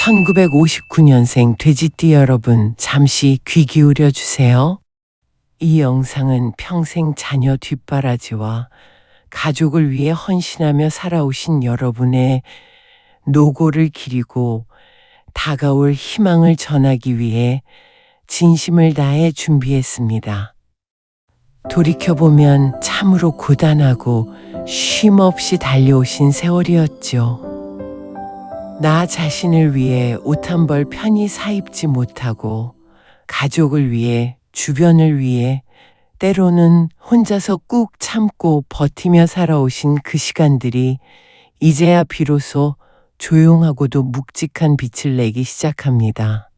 1959년생 돼지띠 여러분, 잠시 귀 기울여 주세요. 이 영상은 평생 자녀 뒷바라지와 가족을 위해 헌신하며 살아오신 여러분의 노고를 기리고 다가올 희망을 전하기 위해 진심을 다해 준비했습니다. 돌이켜보면 참으로 고단하고 쉼없이 달려오신 세월이었죠. 나 자신을 위해 옷 한 벌 편히 사입지 못하고 가족을 위해, 주변을 위해, 때로는 혼자서 꾹 참고 버티며 살아오신 그 시간들이 이제야 비로소 조용하고도 묵직한 빛을 내기 시작합니다.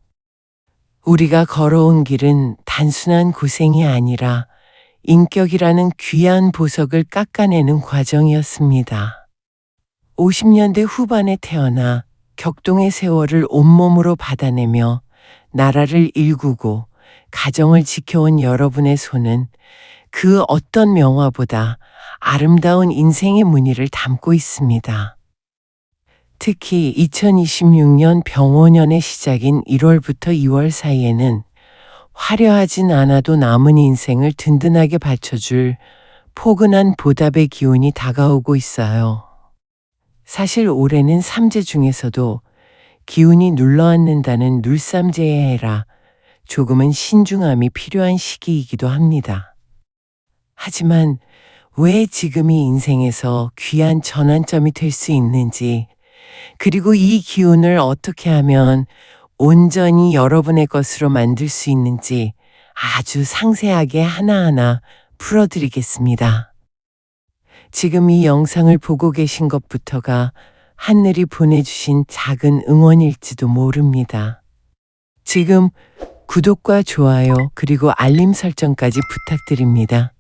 우리가 걸어온 길은 단순한 고생이 아니라 인격이라는 귀한 보석을 깎아내는 과정이었습니다. 50년대 후반에 태어나 격동의 세월을 온몸으로 받아내며 나라를 일구고 가정을 지켜온 여러분의 손은 그 어떤 명화보다 아름다운 인생의 무늬를 담고 있습니다. 특히 2026년 병오년의 시작인 1월부터 2월 사이에는 화려하진 않아도 남은 인생을 든든하게 받쳐줄 포근한 보답의 기운이 다가오고 있어요. 사실 올해는 삼재 중에서도 기운이 눌러앉는다는 눌삼재의 해라 조금은 신중함이 필요한 시기이기도 합니다. 하지만 왜 지금이 인생에서 귀한 전환점이 될 수 있는지, 그리고 이 기운을 어떻게 하면 온전히 여러분의 것으로 만들 수 있는지 아주 상세하게 하나하나 풀어드리겠습니다. 지금 이 영상을 보고 계신 것부터가 하늘이 보내주신 작은 응원일지도 모릅니다. 지금 구독과 좋아요 그리고 알림 설정까지 부탁드립니다.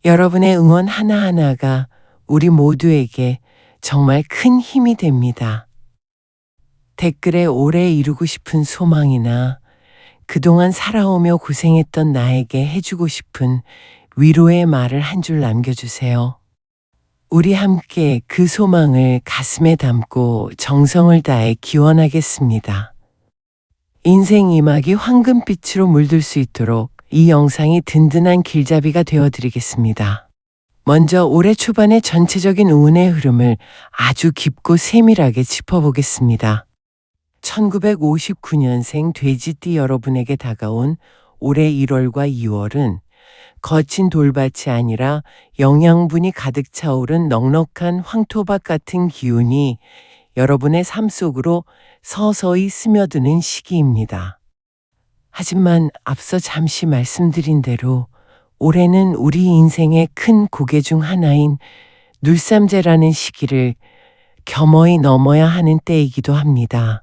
여러분의 응원 하나하나가 우리 모두에게 정말 큰 힘이 됩니다. 댓글에 올해 이루고 싶은 소망이나 그동안 살아오며 고생했던 나에게 해주고 싶은 위로의 말을 한 줄 남겨주세요. 우리 함께 그 소망을 가슴에 담고 정성을 다해 기원하겠습니다. 인생 이막이 황금빛으로 물들 수 있도록 이 영상이 든든한 길잡이가 되어드리겠습니다. 먼저 올해 초반의 전체적인 운의 흐름을 아주 깊고 세밀하게 짚어보겠습니다. 1959년생 돼지띠 여러분에게 다가온 올해 1월과 2월은 거친 돌밭이 아니라 영양분이 가득 차오른 넉넉한 황토밭 같은 기운이 여러분의 삶 속으로 서서히 스며드는 시기입니다. 하지만 앞서 잠시 말씀드린 대로 올해는 우리 인생의 큰 고개 중 하나인 눌삼재라는 시기를 겸허히 넘어야 하는 때이기도 합니다.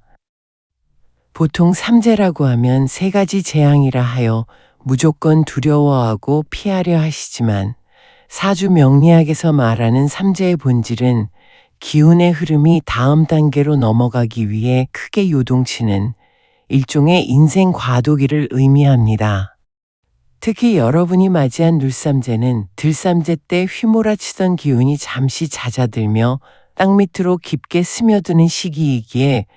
보통 삼재라고 하면 3가지 재앙이라 하여 무조건 두려워하고 피하려 하시지만 사주 명리학에서 말하는 삼재의 본질은 기운의 흐름이 다음 단계로 넘어가기 위해 크게 요동치는 일종의 인생 과도기를 의미합니다. 특히 여러분이 맞이한 눌삼재는 들삼재 때 휘몰아치던 기운이 잠시 잦아들며 땅 밑으로 깊게 스며드는 시기이기에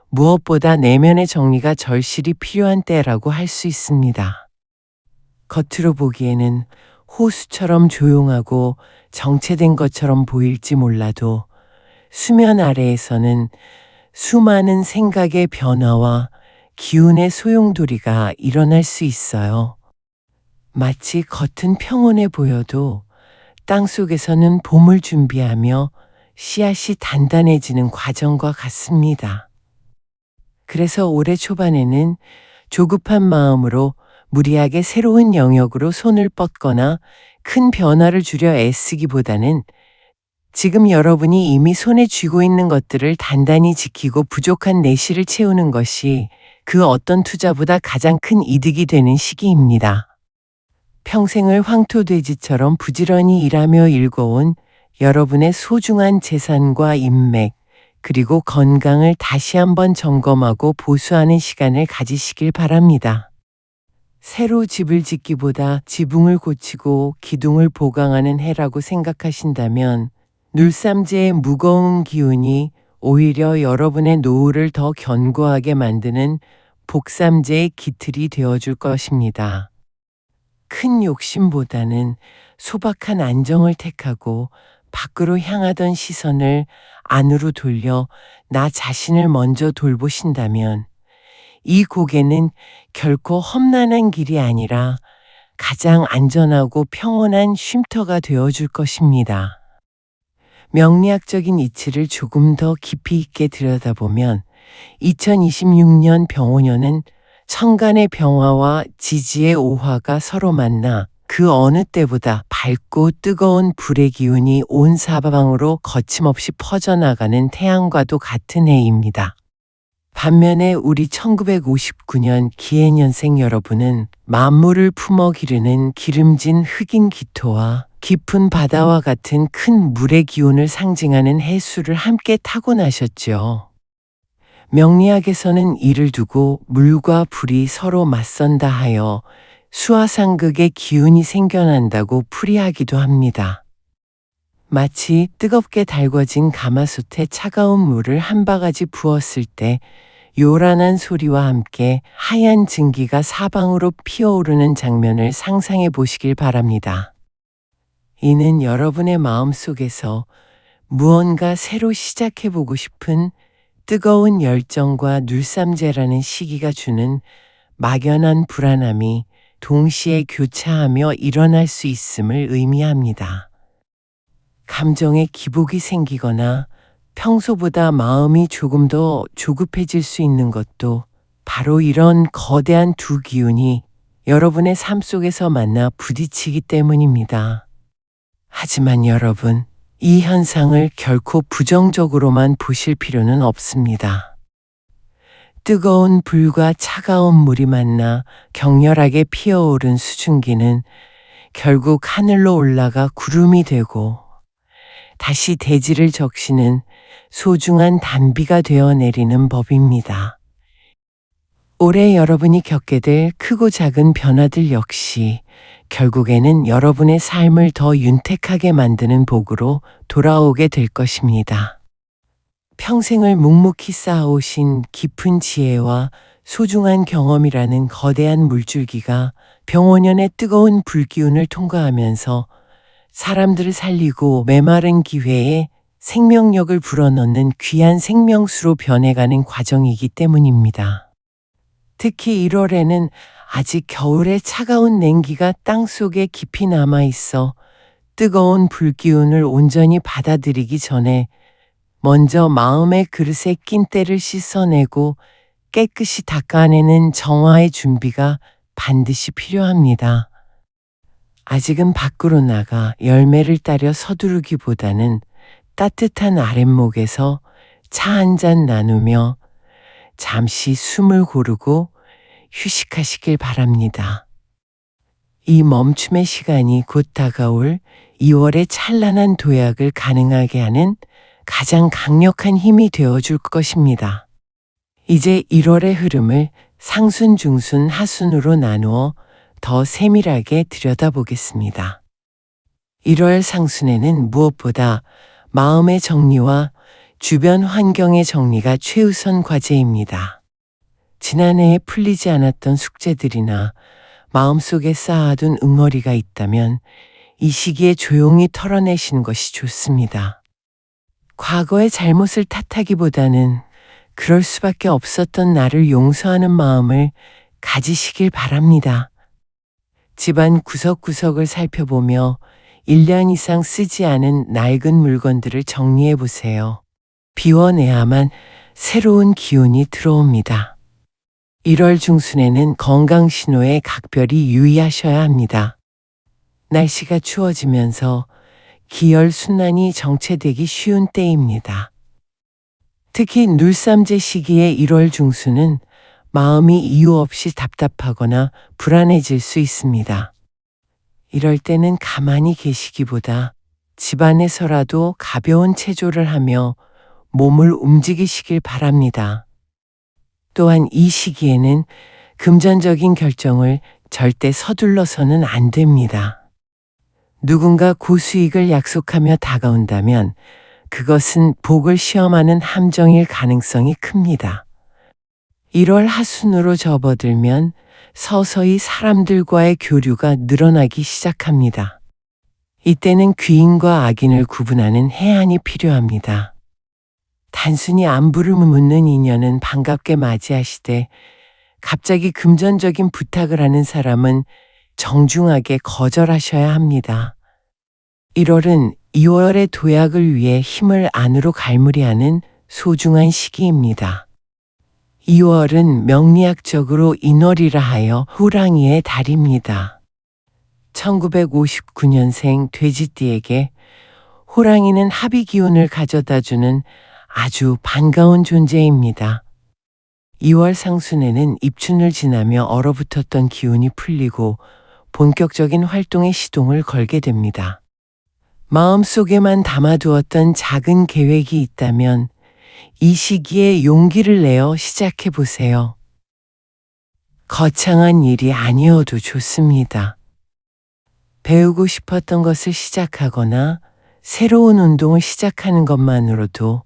무엇보다 내면의 정리가 절실히 필요한 때라고 할 수 있습니다. 겉으로 보기에는 호수처럼 조용하고 정체된 것처럼 보일지 몰라도 수면 아래에서는 수많은 생각의 변화와 기운의 소용돌이가 일어날 수 있어요. 마치 겉은 평온해 보여도 땅속에서는 봄을 준비하며 씨앗이 단단해지는 과정과 같습니다. 그래서 올해 초반에는 조급한 마음으로 무리하게 새로운 영역으로 손을 뻗거나 큰 변화를 주려 애쓰기보다는 지금 여러분이 이미 손에 쥐고 있는 것들을 단단히 지키고 부족한 내실을 채우는 것이 그 어떤 투자보다 가장 큰 이득이 되는 시기입니다. 평생을 황토돼지처럼 부지런히 일하며 일궈온 여러분의 소중한 재산과 인맥, 그리고 건강을 다시 한번 점검하고 보수하는 시간을 가지시길 바랍니다. 새로 집을 짓기보다 지붕을 고치고 기둥을 보강하는 해라고 생각하신다면 눌삼재의 무거운 기운이 오히려 여러분의 노후를 더 견고하게 만드는 복삼제의 기틀이 되어줄 것입니다. 큰 욕심보다는 소박한 안정을 택하고 밖으로 향하던 시선을 안으로 돌려 나 자신을 먼저 돌보신다면 이 고개는 결코 험난한 길이 아니라 가장 안전하고 평온한 쉼터가 되어줄 것입니다. 명리학적인 이치를 조금 더 깊이 있게 들여다보면 2026년 병오년은 천간의 병화와 지지의 오화가 서로 만나 그 어느 때보다 밝고 뜨거운 불의 기운이 온 사방으로 거침없이 퍼져나가는 태양과도 같은 해입니다. 반면에 우리 1959년 기해년생 여러분은 만물을 품어 기르는 기름진 흑인 기토와 깊은 바다와 같은 큰 물의 기운을 상징하는 해수를 함께 타고나셨죠. 명리학에서는 이를 두고 물과 불이 서로 맞선다 하여 수화상극의 기운이 생겨난다고 풀이하기도 합니다. 마치 뜨겁게 달궈진 가마솥에 차가운 물을 한 바가지 부었을 때 요란한 소리와 함께 하얀 증기가 사방으로 피어오르는 장면을 상상해 보시길 바랍니다. 이는 여러분의 마음속에서 무언가 새로 시작해 보고 싶은 뜨거운 열정과 눌삼제라는 시기가 주는 막연한 불안함이 동시에 교차하며 일어날 수 있음을 의미합니다. 감정의 기복이 생기거나 평소보다 마음이 조금 더 조급해질 수 있는 것도 바로 이런 거대한 두 기운이 여러분의 삶 속에서 만나 부딪히기 때문입니다. 하지만 여러분, 이 현상을 결코 부정적으로만 보실 필요는 없습니다. 뜨거운 불과 차가운 물이 만나 격렬하게 피어오른 수증기는 결국 하늘로 올라가 구름이 되고 다시 대지를 적시는 소중한 단비가 되어 내리는 법입니다. 올해 여러분이 겪게 될 크고 작은 변화들 역시 결국에는 여러분의 삶을 더 윤택하게 만드는 복으로 돌아오게 될 것입니다. 평생을 묵묵히 쌓아오신 깊은 지혜와 소중한 경험이라는 거대한 물줄기가 병오년의 뜨거운 불기운을 통과하면서 사람들을 살리고 메마른 기회에 생명력을 불어넣는 귀한 생명수로 변해가는 과정이기 때문입니다. 특히 1월에는 아직 겨울의 차가운 냉기가 땅속에 깊이 남아있어 뜨거운 불기운을 온전히 받아들이기 전에 먼저 마음의 그릇에 낀 때를 씻어내고 깨끗이 닦아내는 정화의 준비가 반드시 필요합니다. 아직은 밖으로 나가 열매를 따려 서두르기보다는 따뜻한 아랫목에서 차 한 잔 나누며 잠시 숨을 고르고 휴식하시길 바랍니다. 이 멈춤의 시간이 곧 다가올 2월의 찬란한 도약을 가능하게 하는 가장 강력한 힘이 되어줄 것입니다. 이제 1월의 흐름을 상순, 중순, 하순으로 나누어 더 세밀하게 들여다보겠습니다. 1월 상순에는 무엇보다 마음의 정리와 주변 환경의 정리가 최우선 과제입니다. 지난해에 풀리지 않았던 숙제들이나 마음속에 쌓아둔 응어리가 있다면 이 시기에 조용히 털어내시는 것이 좋습니다. 과거의 잘못을 탓하기보다는 그럴 수밖에 없었던 나를 용서하는 마음을 가지시길 바랍니다. 집안 구석구석을 살펴보며 1년 이상 쓰지 않은 낡은 물건들을 정리해 보세요. 비워내야만 새로운 기운이 들어옵니다. 1월 중순에는 건강 신호에 각별히 유의하셔야 합니다. 날씨가 추워지면서 기혈 순환이 정체되기 쉬운 때입니다. 특히 눌삼제 시기의 1월 중순은 마음이 이유 없이 답답하거나 불안해질 수 있습니다. 이럴 때는 가만히 계시기보다 집안에서라도 가벼운 체조를 하며 몸을 움직이시길 바랍니다. 또한 이 시기에는 금전적인 결정을 절대 서둘러서는 안 됩니다. 누군가 고수익을 약속하며 다가온다면 그것은 복을 시험하는 함정일 가능성이 큽니다. 1월 하순으로 접어들면 서서히 사람들과의 교류가 늘어나기 시작합니다. 이때는 귀인과 악인을 구분하는 해안이 필요합니다. 단순히 안부를 묻는 인연은 반갑게 맞이하시되 갑자기 금전적인 부탁을 하는 사람은 정중하게 거절하셔야 합니다. 1월은 2월의 도약을 위해 힘을 안으로 갈무리하는 소중한 시기입니다. 2월은 명리학적으로 인월이라 하여 호랑이의 달입니다. 1959년생 돼지띠에게 호랑이는 합의 기운을 가져다주는 아주 반가운 존재입니다. 2월 상순에는 입춘을 지나며 얼어붙었던 기운이 풀리고 본격적인 활동에 시동을 걸게 됩니다. 마음속에만 담아두었던 작은 계획이 있다면 이 시기에 용기를 내어 시작해 보세요. 거창한 일이 아니어도 좋습니다. 배우고 싶었던 것을 시작하거나 새로운 운동을 시작하는 것만으로도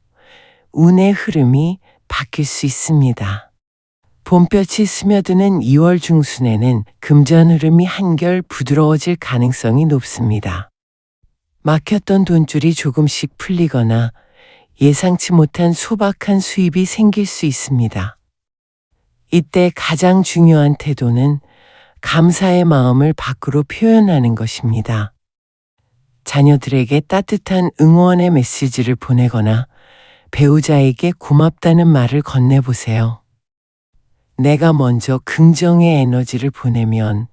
운의 흐름이 바뀔 수 있습니다. 봄볕이 스며드는 2월 중순에는 금전 흐름이 한결 부드러워질 가능성이 높습니다. 막혔던 돈줄이 조금씩 풀리거나 예상치 못한 소박한 수입이 생길 수 있습니다. 이때 가장 중요한 태도는 감사의 마음을 밖으로 표현하는 것입니다. 자녀들에게 따뜻한 응원의 메시지를 보내거나 배우자에게 고맙다는 말을 건네보세요. 내가 먼저 긍정의 에너지를 보내면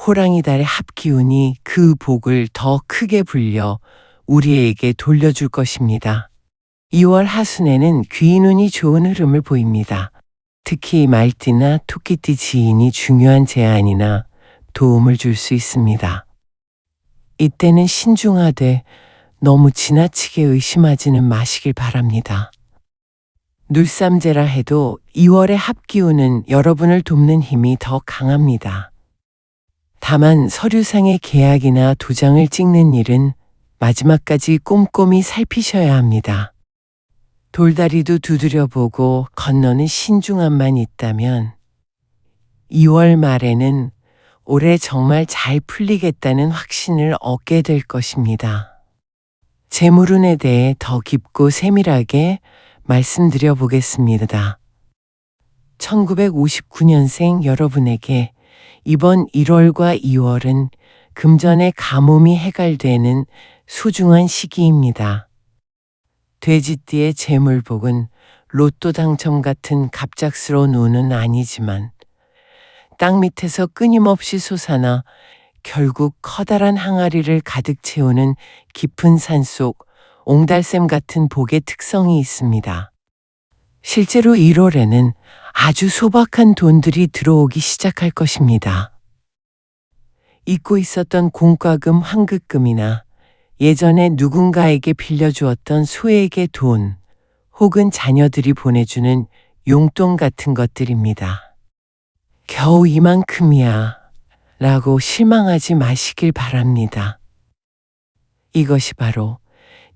호랑이 달의 합기운이 그 복을 더 크게 불려 우리에게 돌려줄 것입니다. 2월 하순에는 귀인운이 좋은 흐름을 보입니다. 특히 말띠나 토끼띠 지인이 중요한 제안이나 도움을 줄 수 있습니다. 이때는 신중하되 너무 지나치게 의심하지는 마시길 바랍니다. 눌삼재라 해도 2월의 합기운은 여러분을 돕는 힘이 더 강합니다. 다만 서류상의 계약이나 도장을 찍는 일은 마지막까지 꼼꼼히 살피셔야 합니다. 돌다리도 두드려보고 건너는 신중함만 있다면 2월 말에는 올해 정말 잘 풀리겠다는 확신을 얻게 될 것입니다. 재물운에 대해 더 깊고 세밀하게 말씀드려 보겠습니다. 1959년생 여러분에게 이번 1월과 2월은 금전의 가뭄이 해갈되는 소중한 시기입니다. 돼지띠의 재물복은 로또 당첨 같은 갑작스러운 운은 아니지만 땅 밑에서 끊임없이 솟아나 결국 커다란 항아리를 가득 채우는 깊은 산속 옹달샘 같은 복의 특성이 있습니다. 실제로 1월에는 아주 소박한 돈들이 들어오기 시작할 것입니다. 잊고 있었던 공과금, 환급금이나 예전에 누군가에게 빌려주었던 소액의 돈 혹은 자녀들이 보내주는 용돈 같은 것들입니다. 겨우 이만큼이야 라고 실망하지 마시길 바랍니다. 이것이 바로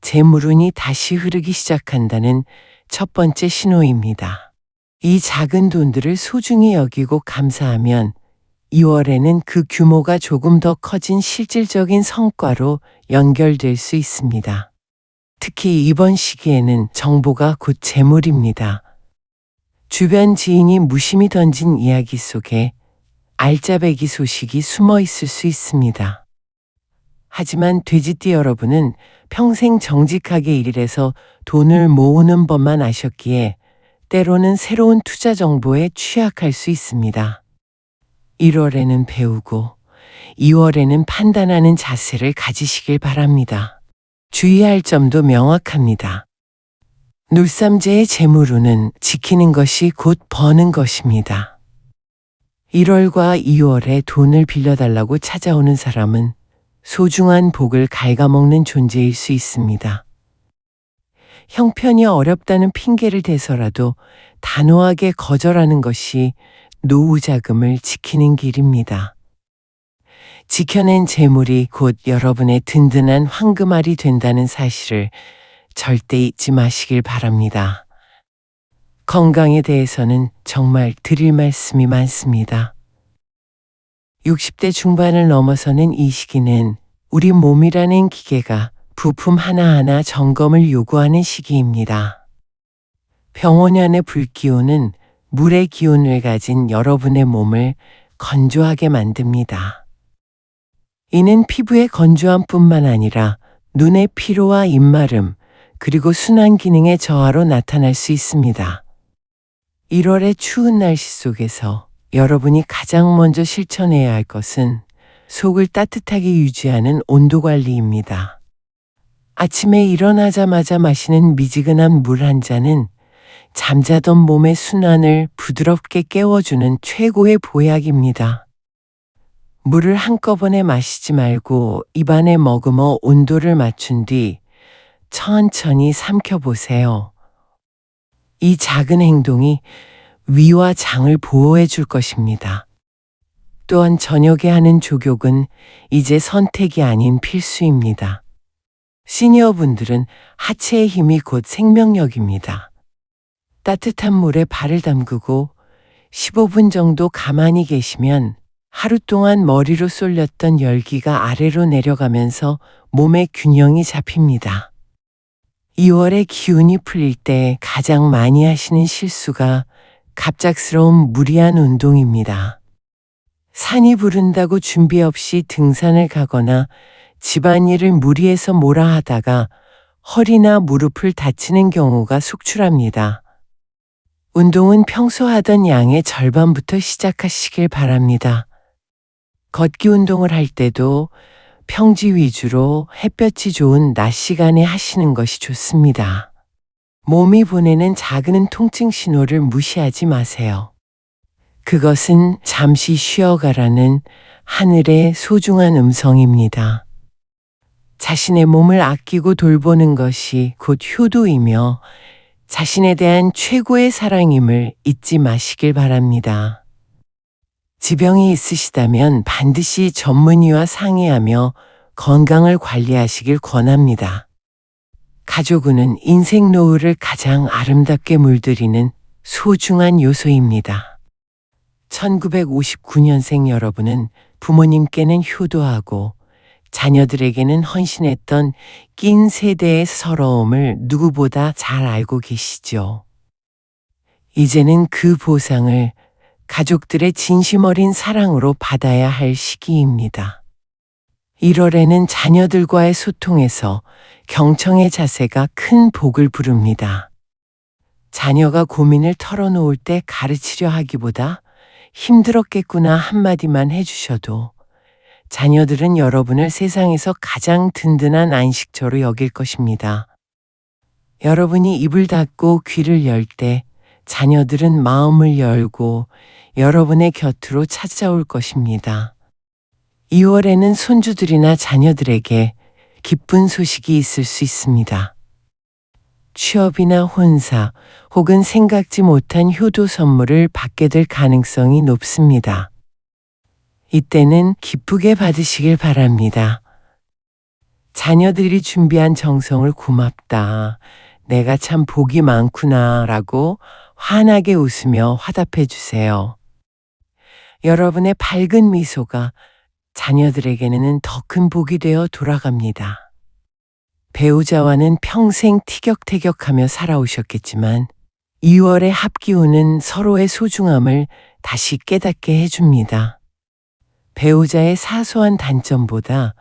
재물운이 다시 흐르기 시작한다는 첫 번째 신호입니다. 이 작은 돈들을 소중히 여기고 감사하면 2월에는 그 규모가 조금 더 커진 실질적인 성과로 연결될 수 있습니다. 특히 이번 시기에는 정보가 곧 재물입니다. 주변 지인이 무심히 던진 이야기 속에 알짜배기 소식이 숨어 있을 수 있습니다. 하지만 돼지띠 여러분은 평생 정직하게 일해서 돈을 모으는 법만 아셨기에 때로는 새로운 투자 정보에 취약할 수 있습니다. 1월에는 배우고 2월에는 판단하는 자세를 가지시길 바랍니다. 주의할 점도 명확합니다. 눌삼재의 재물운은 지키는 것이 곧 버는 것입니다. 1월과 2월에 돈을 빌려달라고 찾아오는 사람은 소중한 복을 갉아먹는 존재일 수 있습니다. 형편이 어렵다는 핑계를 대서라도 단호하게 거절하는 것이 노후 자금을 지키는 길입니다. 지켜낸 재물이 곧 여러분의 든든한 황금알이 된다는 사실을 절대 잊지 마시길 바랍니다. 건강에 대해서는 정말 드릴 말씀이 많습니다. 60대 중반을 넘어서는 이 시기는 우리 몸이라는 기계가 부품 하나하나 점검을 요구하는 시기입니다. 병원연의 불기운은 물의 기운을 가진 여러분의 몸을 건조하게 만듭니다. 이는 피부의 건조함뿐만 아니라 눈의 피로와 입마름, 그리고 순환 기능의 저하로 나타날 수 있습니다. 1월의 추운 날씨 속에서 여러분이 가장 먼저 실천해야 할 것은 속을 따뜻하게 유지하는 온도 관리입니다. 아침에 일어나자마자 마시는 미지근한 물 한 잔은 잠자던 몸의 순환을 부드럽게 깨워주는 최고의 보약입니다. 물을 한꺼번에 마시지 말고 입안에 머금어 온도를 맞춘 뒤 천천히 삼켜보세요. 이 작은 행동이 위와 장을 보호해 줄 것입니다. 또한 저녁에 하는 족욕은 이제 선택이 아닌 필수입니다. 시니어분들은 하체의 힘이 곧 생명력입니다. 따뜻한 물에 발을 담그고 15분 정도 가만히 계시면 하루 동안 머리로 쏠렸던 열기가 아래로 내려가면서 몸의 균형이 잡힙니다. 2월에 기운이 풀릴 때 가장 많이 하시는 실수가 갑작스러운 무리한 운동입니다. 산이 부른다고 준비 없이 등산을 가거나 집안일을 무리해서 몰아 하다가 허리나 무릎을 다치는 경우가 속출합니다. 운동은 평소 하던 양의 절반부터 시작하시길 바랍니다. 걷기 운동을 할 때도 평지 위주로 햇볕이 좋은 낮 시간에 하시는 것이 좋습니다. 몸이 보내는 작은 통증 신호를 무시하지 마세요. 그것은 잠시 쉬어가라는 하늘의 소중한 음성입니다. 자신의 몸을 아끼고 돌보는 것이 곧 효도이며 자신에 대한 최고의 사랑임을 잊지 마시길 바랍니다. 지병이 있으시다면 반드시 전문의와 상의하며 건강을 관리하시길 권합니다. 가족운은 인생 노을을 가장 아름답게 물들이는 소중한 요소입니다. 1959년생 여러분은 부모님께는 효도하고 자녀들에게는 헌신했던 낀 세대의 서러움을 누구보다 잘 알고 계시죠. 이제는 그 보상을 가족들의 진심 어린 사랑으로 받아야 할 시기입니다. 1월에는 자녀들과의 소통에서 경청의 자세가 큰 복을 부릅니다. 자녀가 고민을 털어놓을 때 가르치려 하기보다 힘들었겠구나 한마디만 해주셔도 자녀들은 여러분을 세상에서 가장 든든한 안식처로 여길 것입니다. 여러분이 입을 닫고 귀를 열 때 자녀들은 마음을 열고 여러분의 곁으로 찾아올 것입니다. 2월에는 손주들이나 자녀들에게 기쁜 소식이 있을 수 있습니다. 취업이나 혼사 혹은 생각지 못한 효도 선물을 받게 될 가능성이 높습니다. 이때는 기쁘게 받으시길 바랍니다. 자녀들이 준비한 정성을 고맙다. 내가 참 복이 많구나 라고 환하게 웃으며 화답해 주세요. 여러분의 밝은 미소가 자녀들에게는 더 큰 복이 되어 돌아갑니다. 배우자와는 평생 티격태격하며 살아오셨겠지만 2월의 합기운은 서로의 소중함을 다시 깨닫게 해줍니다. 배우자의 사소한 단점보다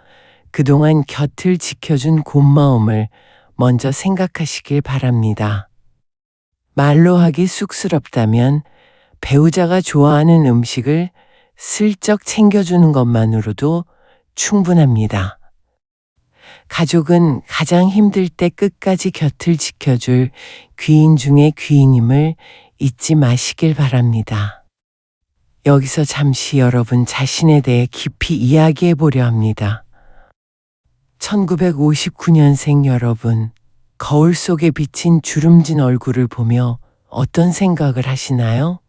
그동안 곁을 지켜준 고마움을 먼저 생각하시길 바랍니다. 말로 하기 쑥스럽다면 배우자가 좋아하는 음식을 슬쩍 챙겨주는 것만으로도 충분합니다. 가족은 가장 힘들 때 끝까지 곁을 지켜줄 귀인 중의 귀인임을 잊지 마시길 바랍니다. 여기서 잠시 여러분 자신에 대해 깊이 이야기해 보려 합니다. 1959년생 여러분, 거울 속에 비친 주름진 얼굴을 보며 어떤 생각을 하시나요?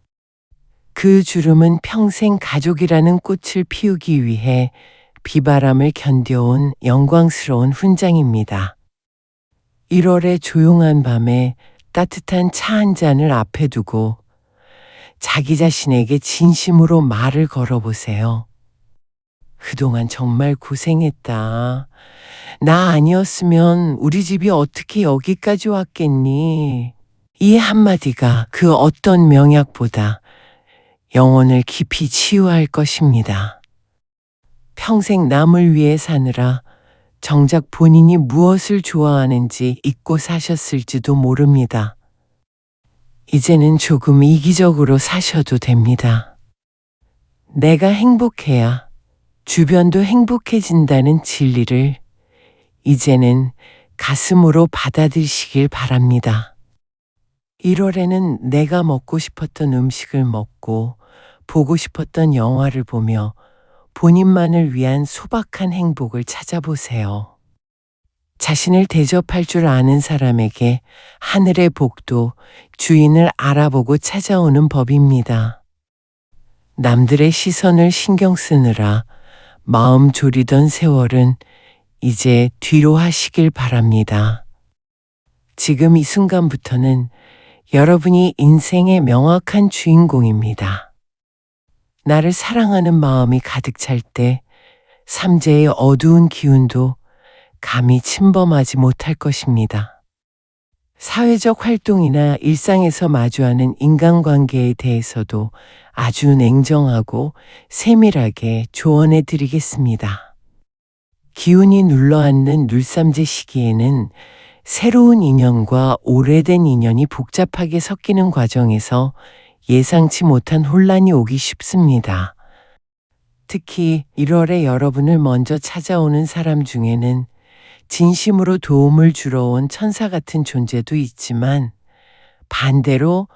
그 주름은 평생 가족이라는 꽃을 피우기 위해 비바람을 견뎌온 영광스러운 훈장입니다. 1월의 조용한 밤에 따뜻한 차 한 잔을 앞에 두고 자기 자신에게 진심으로 말을 걸어보세요. 그동안 정말 고생했다. 나 아니었으면 우리 집이 어떻게 여기까지 왔겠니? 이 한마디가 그 어떤 명약보다 영혼을 깊이 치유할 것입니다. 평생 남을 위해 사느라 정작 본인이 무엇을 좋아하는지 잊고 사셨을지도 모릅니다. 이제는 조금 이기적으로 사셔도 됩니다. 내가 행복해야 주변도 행복해진다는 진리를 이제는 가슴으로 받아들이시길 바랍니다. 1월에는 내가 먹고 싶었던 음식을 먹고 보고 싶었던 영화를 보며 본인만을 위한 소박한 행복을 찾아보세요. 자신을 대접할 줄 아는 사람에게 하늘의 복도 주인을 알아보고 찾아오는 법입니다. 남들의 시선을 신경 쓰느라 마음 졸이던 세월은 이제 뒤로 하시길 바랍니다. 지금 이 순간부터는 여러분이 인생의 명확한 주인공입니다. 나를 사랑하는 마음이 가득 찰 때 삼재의 어두운 기운도 감히 침범하지 못할 것입니다. 사회적 활동이나 일상에서 마주하는 인간관계에 대해서도 아주 냉정하고 세밀하게 조언해 드리겠습니다. 기운이 눌러앉는 눌삼재 시기에는 새로운 인연과 오래된 인연이 복잡하게 섞이는 과정에서 예상치 못한 혼란이 오기 쉽습니다. 특히 1월에 여러분을 먼저 찾아오는 사람 중에는 진심으로 도움을 주러 온 천사 같은 존재도 있지만 반대로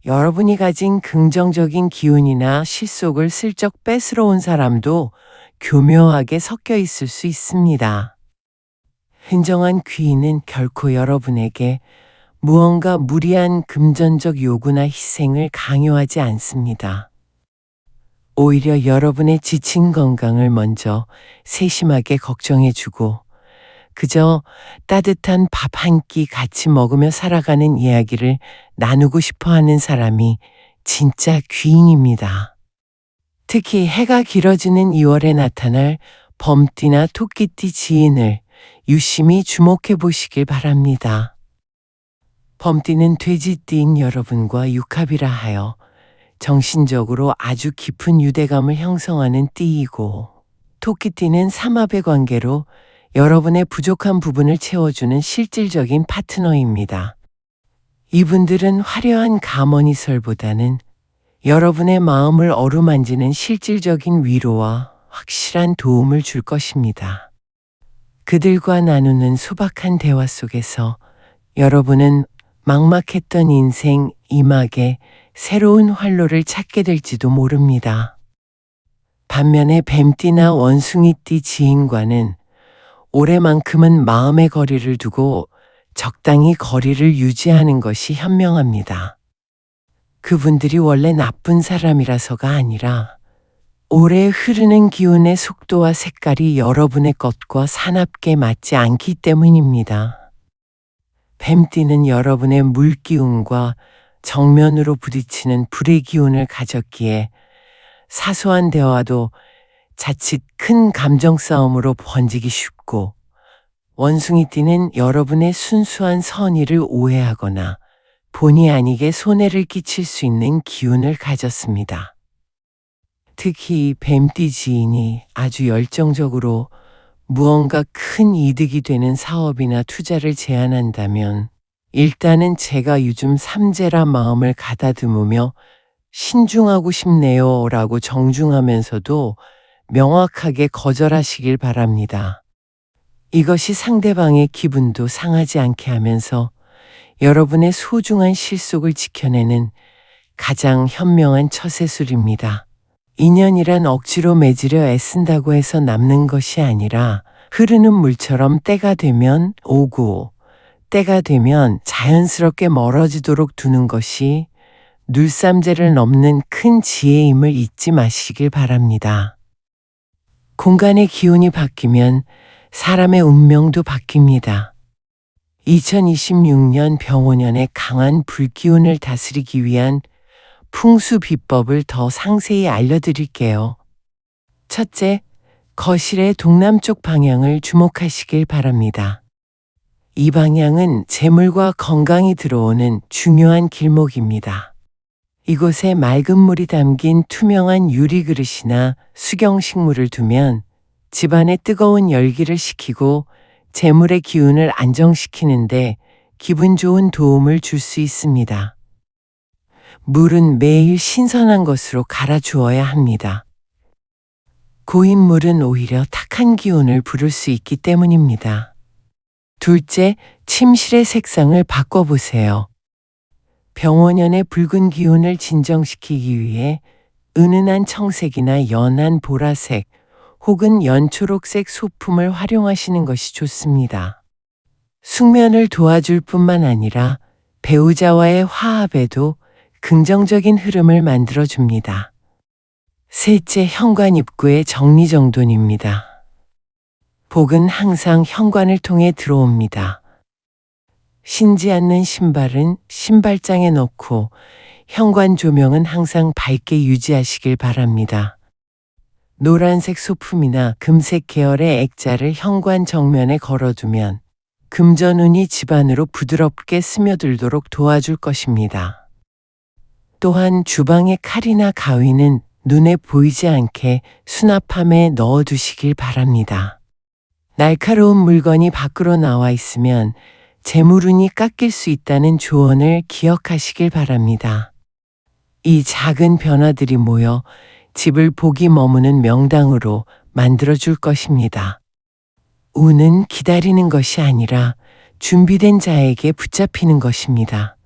여러분이 가진 긍정적인 기운이나 실속을 슬쩍 뺏으러 온 사람도 교묘하게 섞여 있을 수 있습니다. 흥정한 귀인은 결코 여러분에게 무언가 무리한 금전적 요구나 희생을 강요하지 않습니다. 오히려 여러분의 지친 건강을 먼저 세심하게 걱정해주고 그저 따뜻한 밥 한 끼 같이 먹으며 살아가는 이야기를 나누고 싶어 하는 사람이 진짜 귀인입니다. 특히 해가 길어지는 2월에 나타날 범띠나 토끼띠 지인을 유심히 주목해 보시길 바랍니다. 범띠는 돼지띠인 여러분과 육합이라 하여 정신적으로 아주 깊은 유대감을 형성하는 띠이고 토끼띠는 삼합의 관계로 여러분의 부족한 부분을 채워주는 실질적인 파트너입니다. 이분들은 화려한 가머니설보다는 여러분의 마음을 어루만지는 실질적인 위로와 확실한 도움을 줄 것입니다. 그들과 나누는 소박한 대화 속에서 여러분은 막막했던 인생 이막에 새로운 활로를 찾게 될지도 모릅니다. 반면에 뱀띠나 원숭이띠 지인과는 올해만큼은 마음의 거리를 두고 적당히 거리를 유지하는 것이 현명합니다. 그분들이 원래 나쁜 사람이라서가 아니라 올해 흐르는 기운의 속도와 색깔이 여러분의 것과 사납게 맞지 않기 때문입니다. 뱀띠는 여러분의 물기운과 정면으로 부딪히는 불의 기운을 가졌기에 사소한 대화도 자칫 큰 감정 싸움으로 번지기 쉽고 원숭이띠는 여러분의 순수한 선의를 오해하거나 본의 아니게 손해를 끼칠 수 있는 기운을 가졌습니다. 특히 뱀띠 지인이 아주 열정적으로 무언가 큰 이득이 되는 사업이나 투자를 제안한다면 일단은 제가 요즘 삼재라 마음을 가다듬으며 신중하고 싶네요 라고 정중하면서도 명확하게 거절하시길 바랍니다. 이것이 상대방의 기분도 상하지 않게 하면서 여러분의 소중한 실속을 지켜내는 가장 현명한 처세술입니다. 인연이란 억지로 맺으려 애쓴다고 해서 남는 것이 아니라 흐르는 물처럼 때가 되면 오고 때가 되면 자연스럽게 멀어지도록 두는 것이 눌삼재를 넘는 큰 지혜임을 잊지 마시길 바랍니다. 공간의 기운이 바뀌면 사람의 운명도 바뀝니다. 2026년 병원연의 강한 불기운을 다스리기 위한 풍수 비법을 더 상세히 알려드릴게요. 첫째, 거실의 동남쪽 방향을 주목하시길 바랍니다. 이 방향은 재물과 건강이 들어오는 중요한 길목입니다. 이곳에 맑은 물이 담긴 투명한 유리 그릇이나 수경식물을 두면 집안의 뜨거운 열기를 식히고 재물의 기운을 안정시키는데 기분 좋은 도움을 줄 수 있습니다. 물은 매일 신선한 것으로 갈아 주어야 합니다. 고인 물은 오히려 탁한 기운을 부를 수 있기 때문입니다. 둘째, 침실의 색상을 바꿔보세요. 병원연의 붉은 기운을 진정시키기 위해 은은한 청색이나 연한 보라색 혹은 연초록색 소품을 활용하시는 것이 좋습니다. 숙면을 도와줄 뿐만 아니라 배우자와의 화합에도 긍정적인 흐름을 만들어줍니다. 셋째, 현관 입구의 정리정돈입니다. 복은 항상 현관을 통해 들어옵니다. 신지 않는 신발은 신발장에 넣고 현관 조명은 항상 밝게 유지하시길 바랍니다. 노란색 소품이나 금색 계열의 액자를 현관 정면에 걸어두면 금전운이 집안으로 부드럽게 스며들도록 도와줄 것입니다. 또한 주방의 칼이나 가위는 눈에 보이지 않게 수납함에 넣어두시길 바랍니다. 날카로운 물건이 밖으로 나와 있으면 재물운이 깎일 수 있다는 조언을 기억하시길 바랍니다. 이 작은 변화들이 모여 집을 복이 머무는 명당으로 만들어줄 것입니다. 운은 기다리는 것이 아니라 준비된 자에게 붙잡히는 것입니다.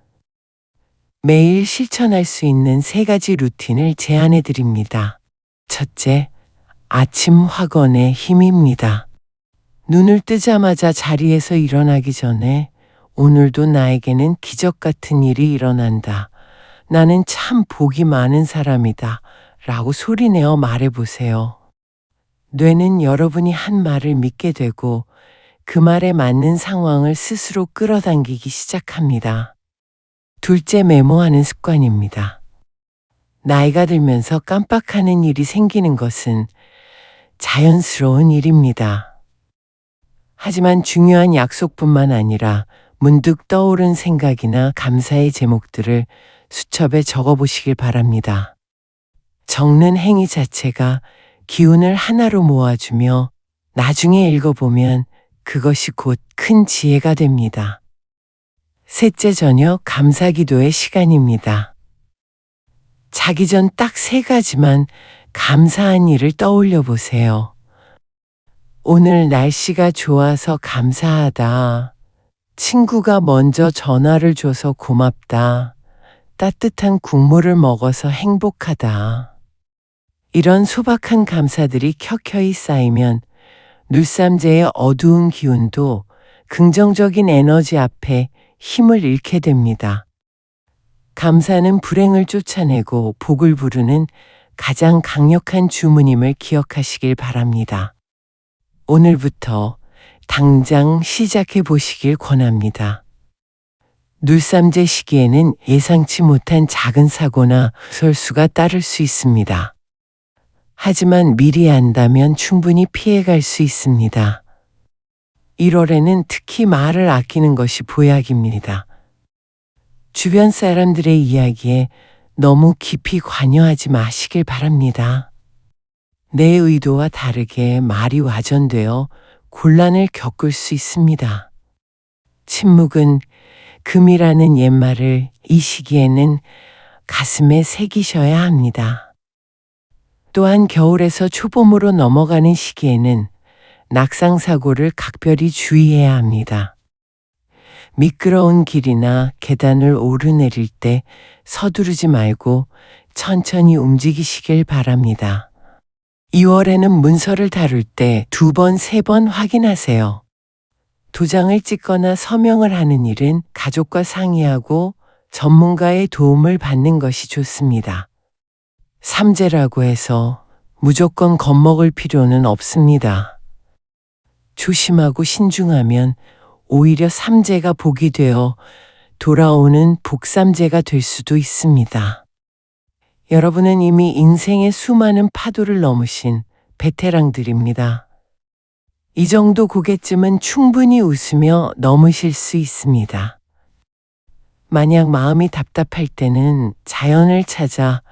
매일 실천할 수 있는 3가지 루틴을 제안해 드립니다. 첫째, 아침 확언의 힘입니다. 눈을 뜨자마자 자리에서 일어나기 전에 오늘도 나에게는 기적 같은 일이 일어난다. 나는 참 복이 많은 사람이다. 라고 소리내어 말해보세요. 뇌는 여러분이 한 말을 믿게 되고 그 말에 맞는 상황을 스스로 끌어당기기 시작합니다. 둘째, 메모하는 습관입니다. 나이가 들면서 깜빡하는 일이 생기는 것은 자연스러운 일입니다. 하지만 중요한 약속뿐만 아니라 문득 떠오른 생각이나 감사의 제목들을 수첩에 적어보시길 바랍니다. 적는 행위 자체가 기운을 하나로 모아주며 나중에 읽어보면 그것이 곧 큰 지혜가 됩니다. 셋째, 저녁 감사기도의 시간입니다. 자기 전 딱 3가지만 감사한 일을 떠올려 보세요. 오늘 날씨가 좋아서 감사하다. 친구가 먼저 전화를 줘서 고맙다. 따뜻한 국물을 먹어서 행복하다. 이런 소박한 감사들이 켜켜이 쌓이면 눌삼재의 어두운 기운도 긍정적인 에너지 앞에 힘을 잃게 됩니다. 감사는 불행을 쫓아내고 복을 부르는 가장 강력한 주문임을 기억하시길 바랍니다. 오늘부터 당장 시작해 보시길 권합니다. 눌삼재 시기에는 예상치 못한 작은 사고나 설수가 따를 수 있습니다. 하지만 미리 안다면 충분히 피해갈 수 있습니다. 1월에는 특히 말을 아끼는 것이 보약입니다. 주변 사람들의 이야기에 너무 깊이 관여하지 마시길 바랍니다. 내 의도와 다르게 말이 와전되어 곤란을 겪을 수 있습니다. 침묵은 금이라는 옛말을 이 시기에는 가슴에 새기셔야 합니다. 또한 겨울에서 초봄으로 넘어가는 시기에는 낙상사고를 각별히 주의해야 합니다. 미끄러운 길이나 계단을 오르내릴 때 서두르지 말고 천천히 움직이시길 바랍니다. 2월에는 문서를 다룰 때 2번, 3번 확인하세요. 도장을 찍거나 서명을 하는 일은 가족과 상의하고 전문가의 도움을 받는 것이 좋습니다. 삼재라고 해서 무조건 겁먹을 필요는 없습니다. 조심하고 신중하면 오히려 삼재가 복이 되어 돌아오는 복삼재가 될 수도 있습니다. 여러분은 이미 인생의 수많은 파도를 넘으신 베테랑들입니다. 이 정도 고갯쯤은 충분히 웃으며 넘으실 수 있습니다. 만약 마음이 답답할 때는 자연을 찾아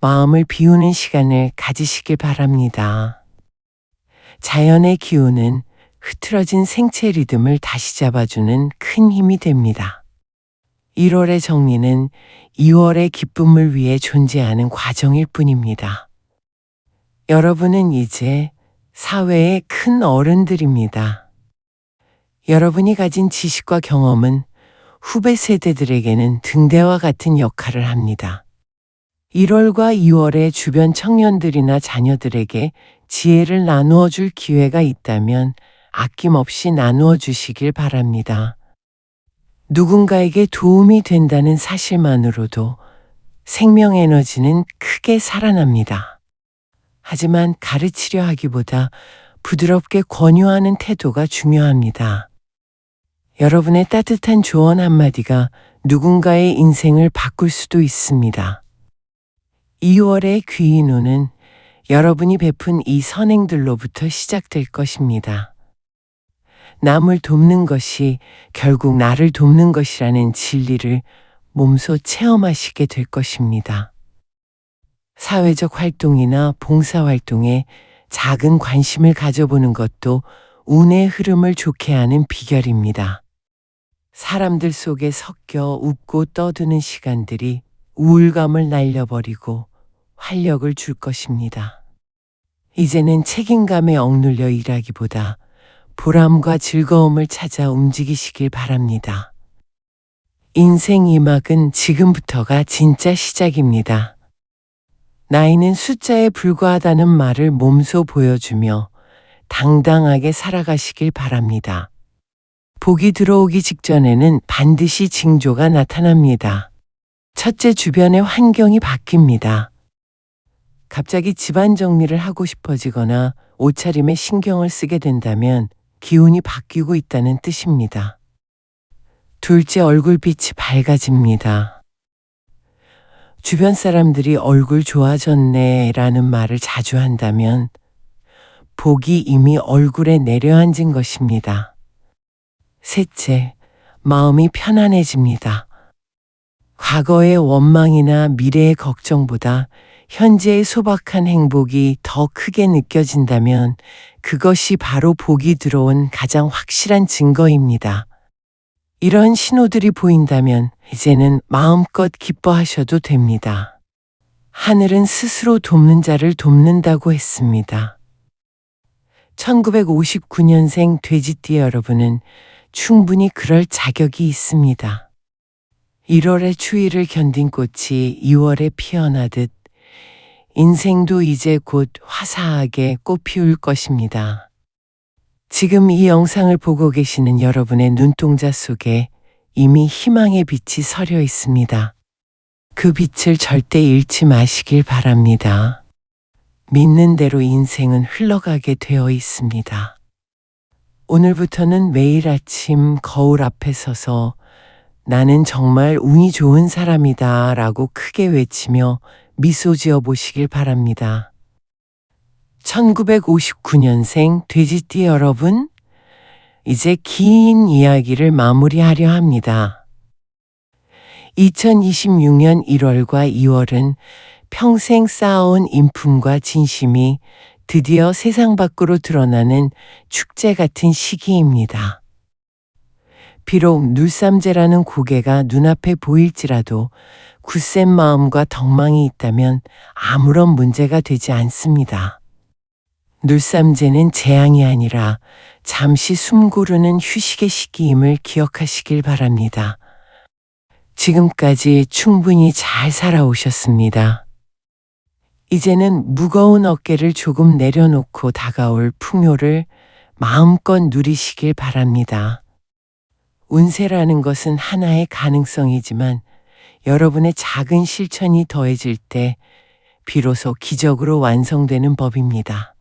마음을 비우는 시간을 가지시길 바랍니다. 자연의 기운은 흐트러진 생체 리듬을 다시 잡아주는 큰 힘이 됩니다. 1월의 정리는 2월의 기쁨을 위해 존재하는 과정일 뿐입니다. 여러분은 이제 사회의 큰 어른들입니다. 여러분이 가진 지식과 경험은 후배 세대들에게는 등대와 같은 역할을 합니다. 1월과 2월의 주변 청년들이나 자녀들에게 지혜를 나누어 줄 기회가 있다면 아낌없이 나누어 주시길 바랍니다. 누군가에게 도움이 된다는 사실만으로도 생명 에너지는 크게 살아납니다. 하지만 가르치려 하기보다 부드럽게 권유하는 태도가 중요합니다. 여러분의 따뜻한 조언 한마디가 누군가의 인생을 바꿀 수도 있습니다. 2월의 귀인호는 여러분이 베푼 이 선행들로부터 시작될 것입니다. 남을 돕는 것이 결국 나를 돕는 것이라는 진리를 몸소 체험하시게 될 것입니다. 사회적 활동이나 봉사활동에 작은 관심을 가져보는 것도 운의 흐름을 좋게 하는 비결입니다. 사람들 속에 섞여 웃고 떠드는 시간들이 우울감을 날려버리고 활력을 줄 것입니다. 이제는 책임감에 억눌려 일하기보다 보람과 즐거움을 찾아 움직이시길 바랍니다. 인생 2막은 지금부터가 진짜 시작입니다. 나이는 숫자에 불과하다는 말을 몸소 보여주며 당당하게 살아가시길 바랍니다. 복이 들어오기 직전에는 반드시 징조가 나타납니다. 첫째, 주변의 환경이 바뀝니다. 갑자기 집안 정리를 하고 싶어지거나 옷차림에 신경을 쓰게 된다면 기운이 바뀌고 있다는 뜻입니다. 둘째, 얼굴빛이 밝아집니다. 주변 사람들이 얼굴 좋아졌네 라는 말을 자주 한다면 복이 이미 얼굴에 내려앉은 것입니다. 셋째, 마음이 편안해집니다. 과거의 원망이나 미래의 걱정보다 현재의 소박한 행복이 더 크게 느껴진다면 그것이 바로 복이 들어온 가장 확실한 증거입니다. 이런 신호들이 보인다면 이제는 마음껏 기뻐하셔도 됩니다. 하늘은 스스로 돕는 자를 돕는다고 했습니다. 1959년생 돼지띠 여러분은 충분히 그럴 자격이 있습니다. 1월의 추위를 견딘 꽃이 2월에 피어나듯 인생도 이제 곧 화사하게 꽃 피울 것입니다. 지금 이 영상을 보고 계시는 여러분의 눈동자 속에 이미 희망의 빛이 서려 있습니다. 그 빛을 절대 잃지 마시길 바랍니다. 믿는 대로 인생은 흘러가게 되어 있습니다. 오늘부터는 매일 아침 거울 앞에 서서 나는 정말 운이 좋은 사람이다 라고 크게 외치며 미소 지어 보시길 바랍니다. 1959년생 돼지띠 여러분, 이제 긴 이야기를 마무리하려 합니다. 2026년 1월과 2월은 평생 쌓아온 인품과 진심이 드디어 세상 밖으로 드러나는 축제 같은 시기입니다. 비록 눌삼재라는 고개가 눈앞에 보일지라도 굳센 마음과 덕망이 있다면 아무런 문제가 되지 않습니다. 눌삼재는 재앙이 아니라 잠시 숨 고르는 휴식의 시기임을 기억하시길 바랍니다. 지금까지 충분히 잘 살아오셨습니다. 이제는 무거운 어깨를 조금 내려놓고 다가올 풍요를 마음껏 누리시길 바랍니다. 운세라는 것은 하나의 가능성이지만 여러분의 작은 실천이 더해질 때 비로소 기적으로 완성되는 법입니다.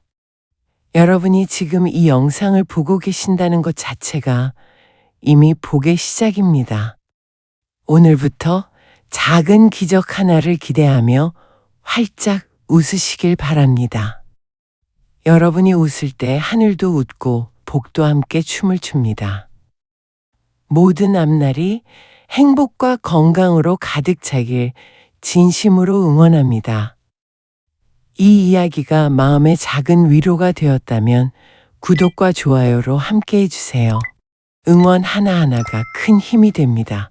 여러분이 지금 이 영상을 보고 계신다는 것 자체가 이미 복의 시작입니다. 오늘부터 작은 기적 하나를 기대하며 활짝 웃으시길 바랍니다. 여러분이 웃을 때 하늘도 웃고 복도 함께 춤을 춥니다. 모든 앞날이 행복과 건강으로 가득 차길 진심으로 응원합니다. 이 이야기가 마음의 작은 위로가 되었다면 구독과 좋아요로 함께 해주세요. 응원 하나하나가 큰 힘이 됩니다.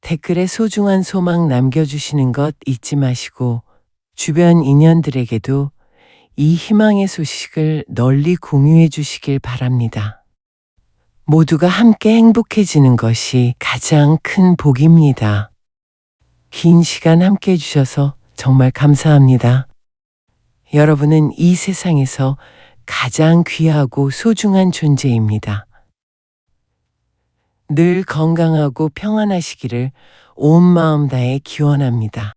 댓글에 소중한 소망 남겨주시는 것 잊지 마시고 주변 인연들에게도 이 희망의 소식을 널리 공유해 주시길 바랍니다. 모두가 함께 행복해지는 것이 가장 큰 복입니다. 긴 시간 함께 해주셔서 정말 감사합니다. 여러분은 이 세상에서 가장 귀하고 소중한 존재입니다. 늘 건강하고 평안하시기를 온 마음 다해 기원합니다.